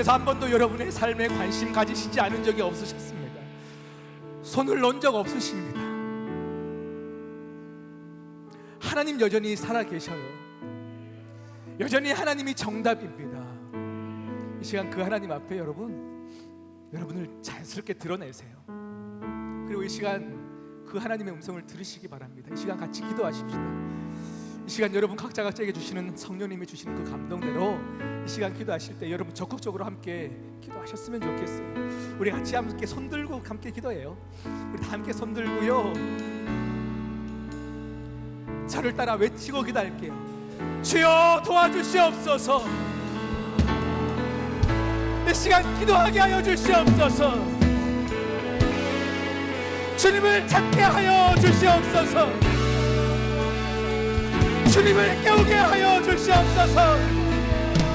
하나님께서 한 번도 여러분의 삶에 관심 가지시지 않은 적이 없으셨습니다. 손을 놓은 적 없으십니다. 하나님 여전히 살아계셔요. 여전히 하나님이 정답입니다. 이 시간 그 하나님 앞에 여러분을 자연스럽게 드러내세요. 그리고 이 시간 그 하나님의 음성을 들으시기 바랍니다. 이 시간 같이 기도하십시다. 이 시간 여러분 각자에게 주시는 성령님이 주시는 그 감동대로 이 시간 기도하실 때 여러분 적극적으로 함께 기도하셨으면 좋겠어요. 우리 같이 함께 손들고 함께 기도해요. 우리 다 함께 손들고요, 저를 따라 외치고 기도할게요. 주여 도와주시옵소서. 이 시간 기도하게 하여 주시옵소서. 주님을 찾게 하여 주시옵소서. 주님을 깨우게 하여 주시옵소서.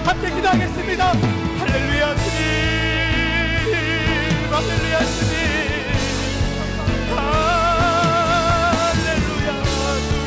함께 기도하겠습니다. 할렐루야 주님, 할렐루야 주님, 할렐루야 주님의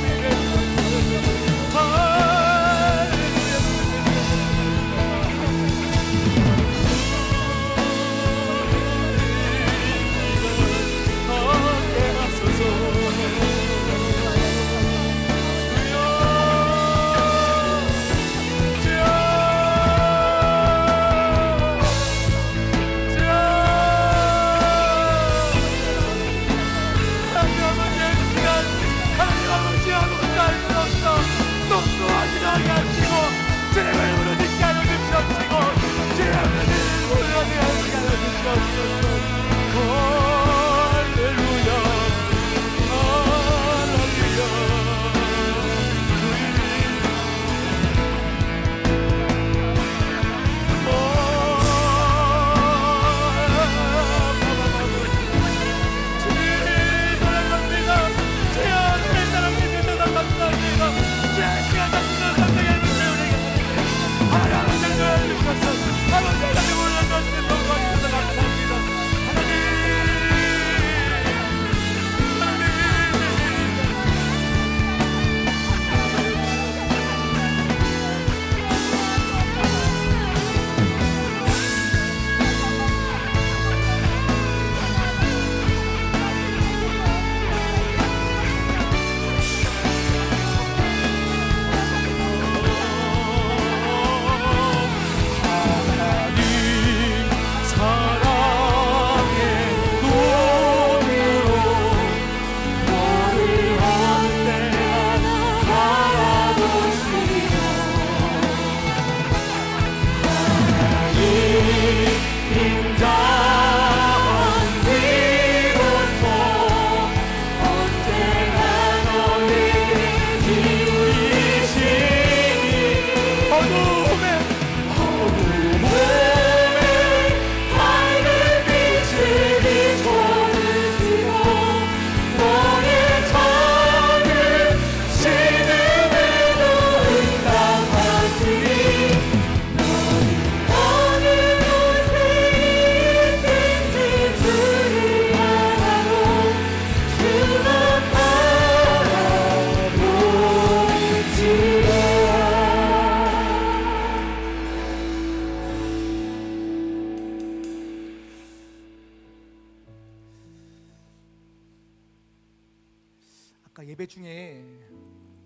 아까 예배 중에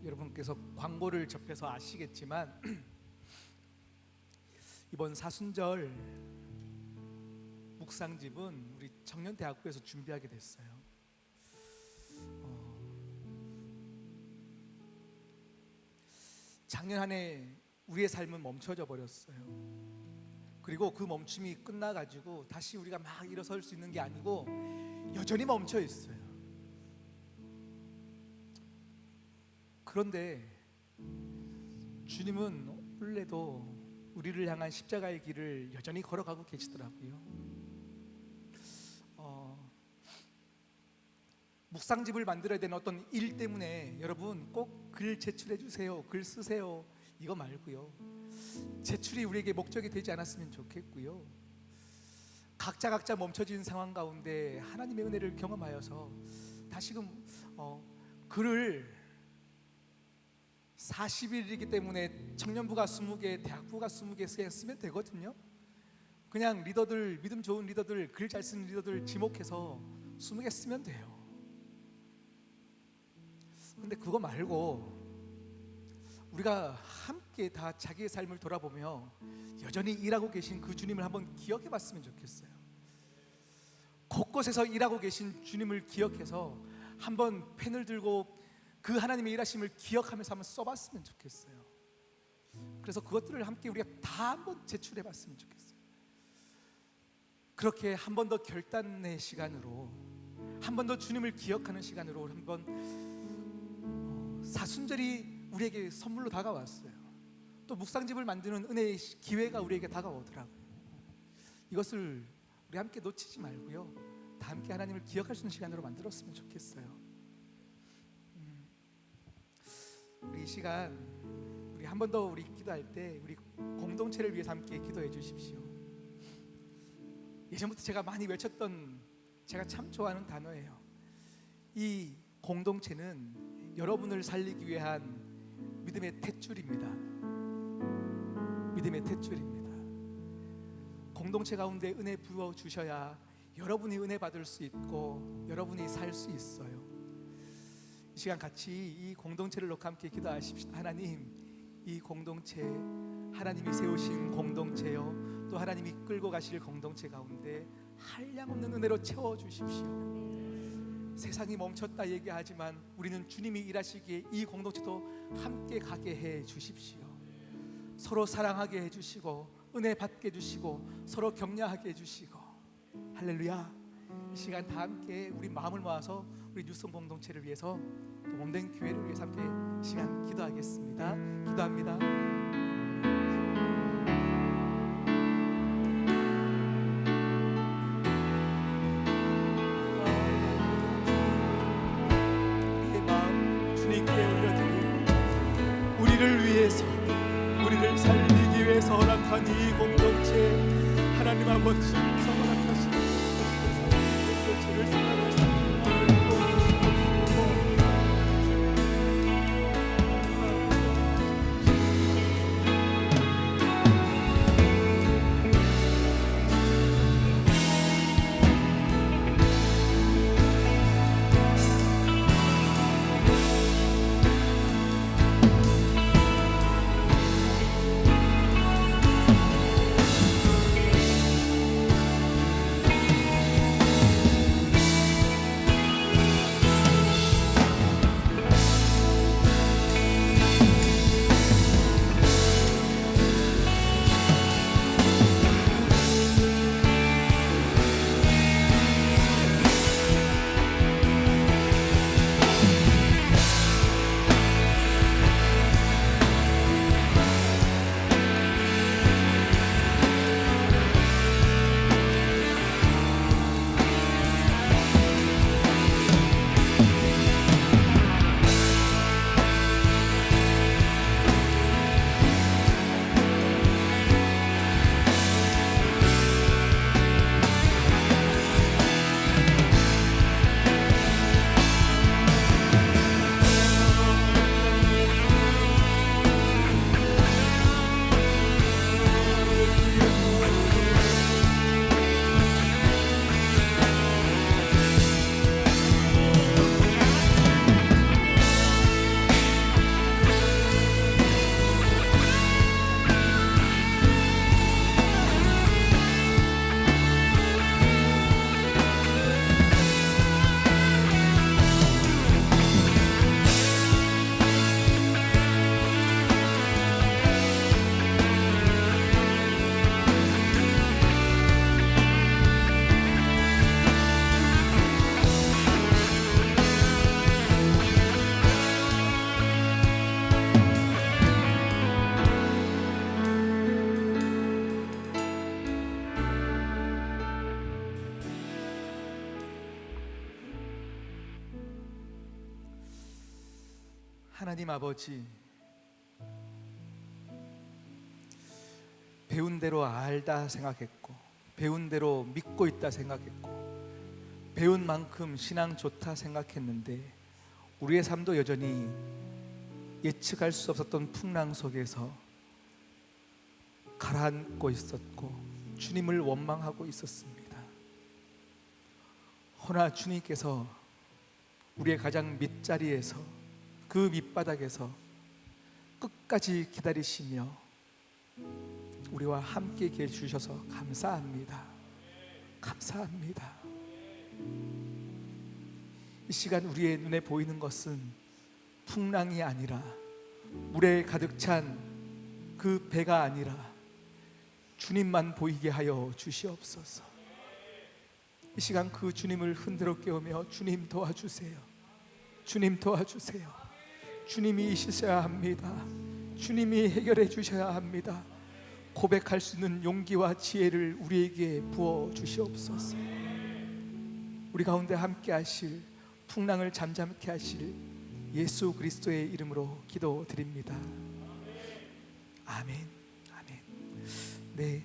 여러분께서 광고를 접해서 아시겠지만 이번 사순절 묵상집은 우리 청년대학부에서 준비하게 됐어요. 작년 한 해 우리의 삶은 멈춰져 버렸어요. 그리고 그 멈춤이 끝나가지고 다시 우리가 막 일어설 수 있는 게 아니고 여전히 멈춰 있어요. 그런데 주님은 원래도 우리를 향한 십자가의 길을 여전히 걸어가고 계시더라고요. 묵상집을 만들어야 되는 어떤 일 때문에 여러분 꼭 글 제출해 주세요, 글 쓰세요, 이거 말고요. 제출이 우리에게 목적이 되지 않았으면 좋겠고요. 각자 멈춰진 상황 가운데 하나님의 은혜를 경험하여서 다시금 글을 40일이기 때문에 청년부가 20개, 대학부가 20개 쓰면 되거든요. 그냥 리더들, 믿음 좋은 리더들, 글 잘 쓰는 리더들 지목해서 20개 쓰면 돼요. 근데 그거 말고 우리가 함께 다 자기의 삶을 돌아보며 여전히 일하고 계신 그 주님을 한번 기억해 봤으면 좋겠어요. 곳곳에서 일하고 계신 주님을 기억해서 한번 펜을 들고 그 하나님의 일하심을 기억하면서 한번 써봤으면 좋겠어요. 그래서 그것들을 함께 우리가 다 한번 제출해 봤으면 좋겠어요. 그렇게 한 번 더 결단의 시간으로, 한 번 더 주님을 기억하는 시간으로 한번 사순절이 우리에게 선물로 다가왔어요. 또 묵상집을 만드는 은혜의 기회가 우리에게 다가오더라고요. 이것을 우리 함께 놓치지 말고요, 다 함께 하나님을 기억할 수 있는 시간으로 만들었으면 좋겠어요. 우리 이 시간, 우리 한 번 더 우리 기도할 때 우리 공동체를 위해서 함께 기도해 주십시오. 예전부터 제가 많이 외쳤던, 제가 참 좋아하는 단어예요. 이 공동체는 여러분을 살리기 위한 믿음의 탯줄입니다. 믿음의 탯줄입니다. 공동체 가운데 은혜 부어 주셔야 여러분이 은혜 받을 수 있고 여러분이 살 수 있어요. 이 시간 같이 이 공동체를 놓고 함께 기도하십시다. 하나님, 이 공동체, 하나님이 세우신 공동체요, 또 하나님이 끌고 가실 공동체 가운데 한량없는 은혜로 채워주십시오. 세상이 멈췄다 얘기하지만 우리는 주님이 일하시기에 이 공동체도 함께 가게 해 주십시오. 서로 사랑하게 해주시고 은혜 받게 해주시고 서로 격려하게 해주시고, 할렐루야. 이 시간 다 함께 우리 마음을 모아서 우리 뉴스홈 공동체를 위해서, 또 몸된 교회를 위해서 함께 이 시간 기도하겠습니다. 기도합니다. 우리의 마음 주님께 올려드리고, 우리를 위해서, 우리를 살리기 위해서 허락한 이 공동체, 하나님 아버지 허락하신 공동체를 사랑하시고 하나님 아버지, 배운 대로 알다 생각했고, 배운 대로 믿고 있다 생각했고, 배운 만큼 신앙 좋다 생각했는데 우리의 삶도 여전히 예측할 수 없었던 풍랑 속에서 가라앉고 있었고 주님을 원망하고 있었습니다. 허나 주님께서 우리의 가장 밑자리에서, 그 밑바닥에서 끝까지 기다리시며 우리와 함께 계셔서 감사합니다. 감사합니다. 이 시간 우리의 눈에 보이는 것은 풍랑이 아니라, 물에 가득 찬 그 배가 아니라 주님만 보이게 하여 주시옵소서. 이 시간 그 주님을 흔들어 깨우며 주님 도와주세요. 주님 도와주세요. 주님이 이시셔야 합니다. 주님이 해결해 주셔야 합니다. 고백할 수 있는 용기와 지혜를 우리에게 부어 주시옵소서. 우리 가운데 함께 하실, 풍랑을 잠잠케 하실 예수 그리스도의 이름으로 기도드립니다. 아멘. 아멘. 네,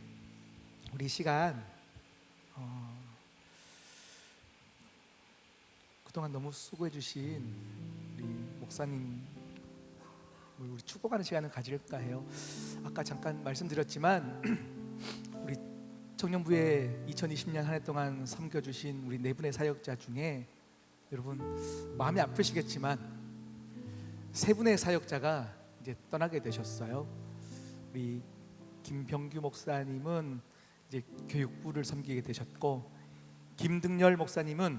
우리 시간 그동안 너무 수고해 주신 우리 목사님, 우리 축복하는 시간을 가질까 해요. 아까 잠깐 말씀드렸지만 우리 청년부에 2020년 한 해 동안 섬겨주신 우리 네 분의 사역자 중에 여러분 마음이 아프시겠지만 세 분의 사역자가 이제 떠나게 되셨어요. 우리 김병규 목사님은 이제 교육부를 섬기게 되셨고, 김등열 목사님은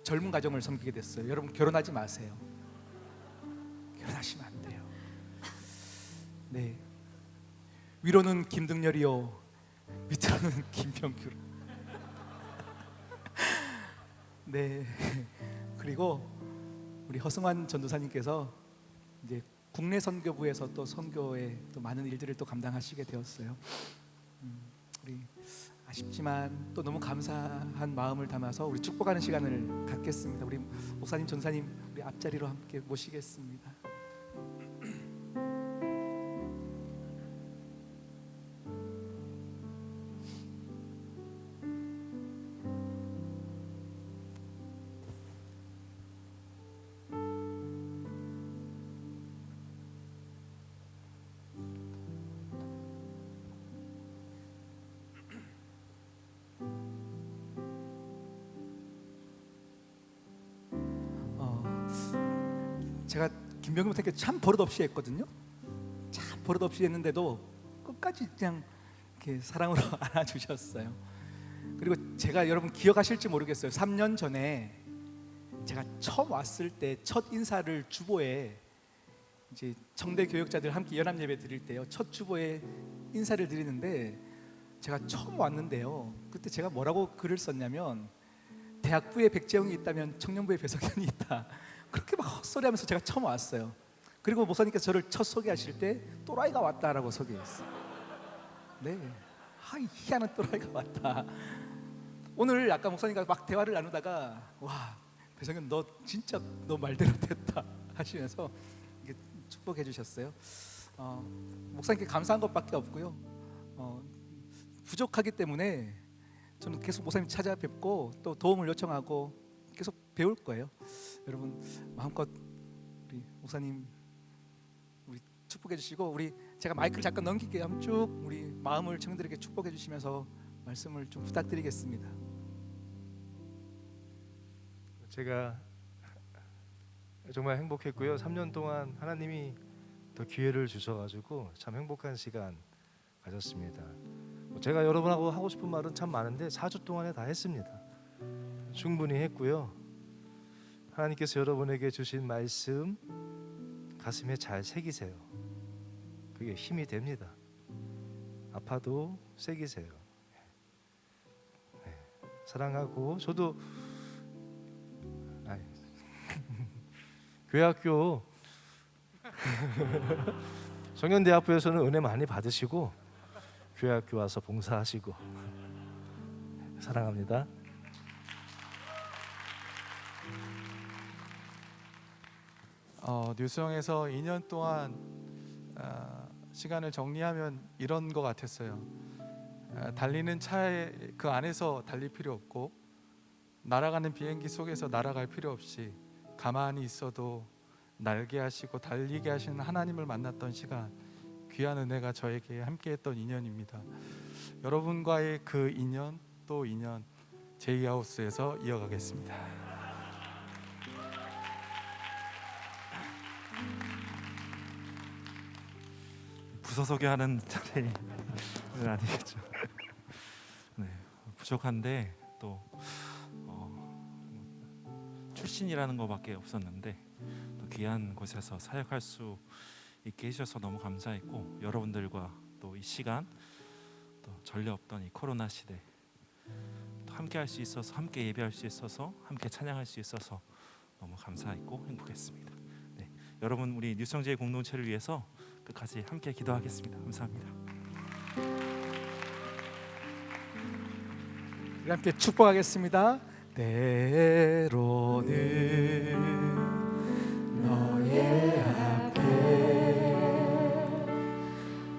젊은 가정을 섬기게 됐어요. 여러분 결혼하지 마세요. 결혼하시면 안 돼요. 네, 위로는 김등열이요, 밑으로는 김병규로. 네, 그리고 우리 허승환 전도사님께서 이제 국내 선교부에서 또 선교에 또 많은 일들을 또 감당하시게 되었어요. 우리 아쉽지만 또 너무 감사한 마음을 담아서 우리 축복하는 시간을 갖겠습니다. 우리 목사님, 전사님 우리 앞자리로 함께 모시겠습니다. 제가 김병규 목사님께 참 버릇없이 했거든요. 참 버릇없이 했는데도 끝까지 그냥 이렇게 사랑으로 안아주셨어요. 그리고 제가 여러분 기억하실지 모르겠어요. 3년 전에 제가 처음 왔을 때 첫 인사를 주보에, 이제 청대 교역자들 함께 연합 예배 드릴 때요, 첫 주보에 인사를 드리는데 제가 처음 왔는데요, 그때 제가 뭐라고 글을 썼냐면, 대학부에 백재영이 있다면 청년부에 배석현이 있다, 그렇게 막 헛소리하면서 제가 처음 왔어요. 그리고 목사님께서 저를 첫 소개하실 때 또라이가 왔다라고 소개했어요. 네, 이 희한한 또라이가 왔다. 오늘 아까 목사님과 막 대화를 나누다가, 와, 배성현 너 진짜 너 말대로 됐다 하시면서 이렇게 축복해 주셨어요. 목사님께 감사한 것밖에 없고요. 부족하기 때문에 저는 계속 목사님 찾아뵙고 또 도움을 요청하고 계속 배울 거예요. 여러분 마음껏 우리 목사님 우리 축복해 주시고, 우리 제가 마이크를 잠깐 넘길게요. 한번 쭉 우리 마음을 청년들에게 축복해 주시면서 말씀을 좀 부탁드리겠습니다. 제가 정말 행복했고요. 3년 동안 하나님이 더 기회를 주셔가지고 참 행복한 시간 가졌습니다. 제가 여러분하고 하고 싶은 말은 참 많은데 4주 동안에 다 했습니다. 충분히 했고요. 하나님께서 여러분에게 주신 말씀 가슴에 잘 새기세요. 그게 힘이 됩니다. 아파도 새기세요. 네. 사랑하고, 저도 교회학교 정연대학부에서는 은혜 많이 받으시고 교회학교 와서 봉사하시고 사랑합니다. 뉴스영에서 2년 동안 시간을 정리하면 이런 것 같았어요. 달리는 차에 그 안에서 달릴 필요 없고, 날아가는 비행기 속에서 날아갈 필요 없이 가만히 있어도 날게 하시고 달리게 하시는 하나님을 만났던 시간, 귀한 은혜가 저에게 함께했던 인연입니다. 여러분과의 그 인연 또 인연 제이하우스에서 이어가겠습니다. 부서 소개하는 차례는 아니겠죠. 네, 부족한데 또 출신이라는 것밖에 없었는데 또 귀한 곳에서 사역할 수 있게 해주셔서 너무 감사했고, 여러분들과 또 이 시간 또 전례 없던 이 코로나 시대 또 함께 할 수 있어서, 함께 예배할 수 있어서, 함께 찬양할 수 있어서 너무 감사했고 행복했습니다. 네, 여러분 우리 뉴성제의 공동체를 위해서 끝까지 함께 기도하겠습니다. 감사합니다. 우리 함께 축복하겠습니다. 때로는 너의 앞에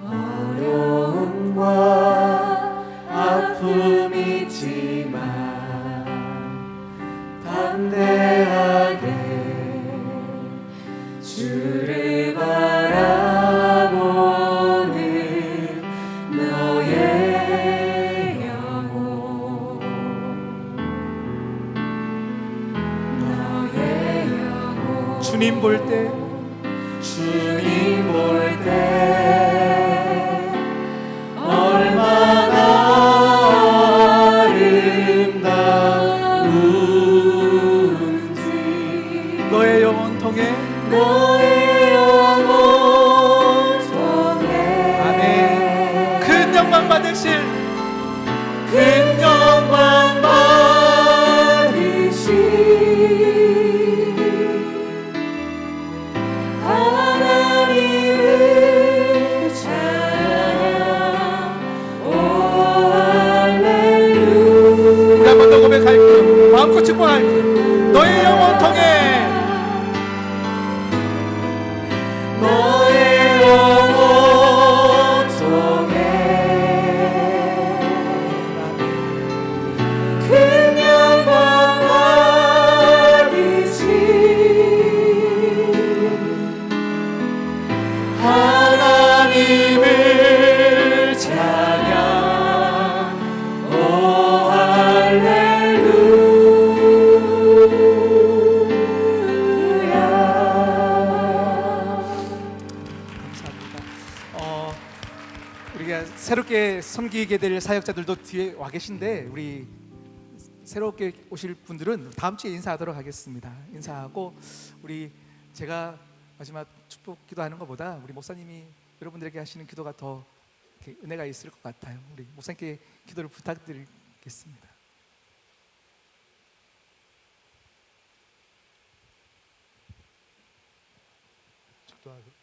어려움과 아픔이 있지만 담대하게 주를 바라보는 너의 영혼, 너의 영혼. 주님 볼 때, 주님 볼 때 얼마나 아름다운지. 너의 영혼 통해, 너의 영혼 통해. 아멘. 큰 영광 받으실, 큰 영광 받으실 하나님을 찬양. 오 할렐루야. 우리 한 번 더 고백할게요. 마음껏 축복할게요. 너의 영혼 통해, 너의 영혼 통해 큰 영광 받으시 하나님을 찬양. 오 할렐루야. 감사합니다. 우리가 새롭게 섬기게 될 사역자들도 뒤에 와 계신데, 우리 새롭게 오실 분들은 다음 주에 인사하도록 하겠습니다. 인사하고 우리 제가 마지막 축복 기도하는 것보다 우리 목사님이 여러분들에게 하시는 기도가 더 이렇게 은혜가 있을 것 같아요. 우리 목사님께 기도를 부탁드리겠습니다.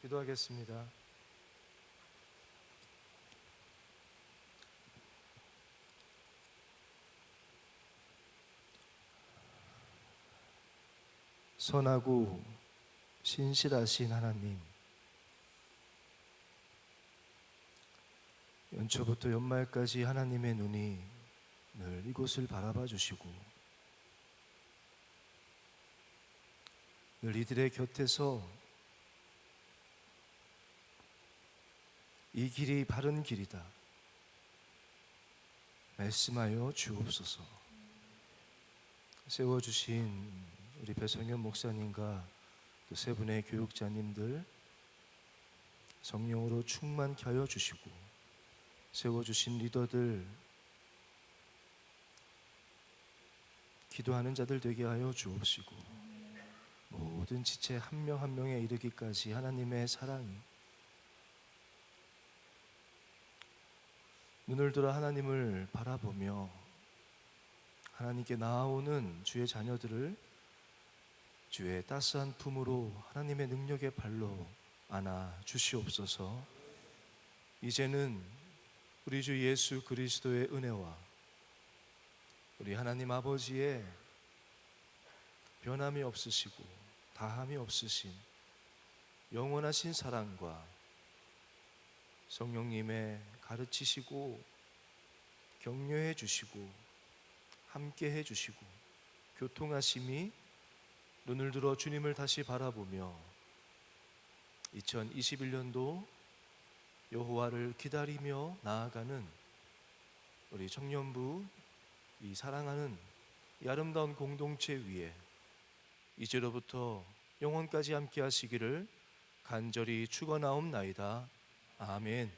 기도하겠습니다. 선하고 신실하신 하나님, 연초부터 연말까지 하나님의 눈이 늘 이곳을 바라봐 주시고 늘 이들의 곁에서 이 길이 바른 길이다 말씀하여 주옵소서. 세워주신 우리 배성현 목사님과 또 세 분의 교육자님들 성령으로 충만케 하여 주시고, 세워주신 리더들, 기도하는 자들 되게 하여 주옵시고, 모든 지체 한 명 한 명에 이르기까지 하나님의 사랑이 눈을 들어 하나님을 바라보며 하나님께 나아오는 주의 자녀들을 주의 따스한 품으로 하나님의 능력의 발로 안아 주시옵소서. 이제는 우리 주 예수 그리스도의 은혜와 우리 하나님 아버지의 변함이 없으시고 다함이 없으신 영원하신 사랑과 성령님의 가르치시고 격려해 주시고 함께 해 주시고 교통하심이 눈을 들어 주님을 다시 바라보며 2021년도 여호와를 기다리며 나아가는 우리 청년부, 이 사랑하는 이 아름다운 공동체 위에 이제로부터 영원까지 함께 하시기를 간절히 축원하옵나이다. 아멘.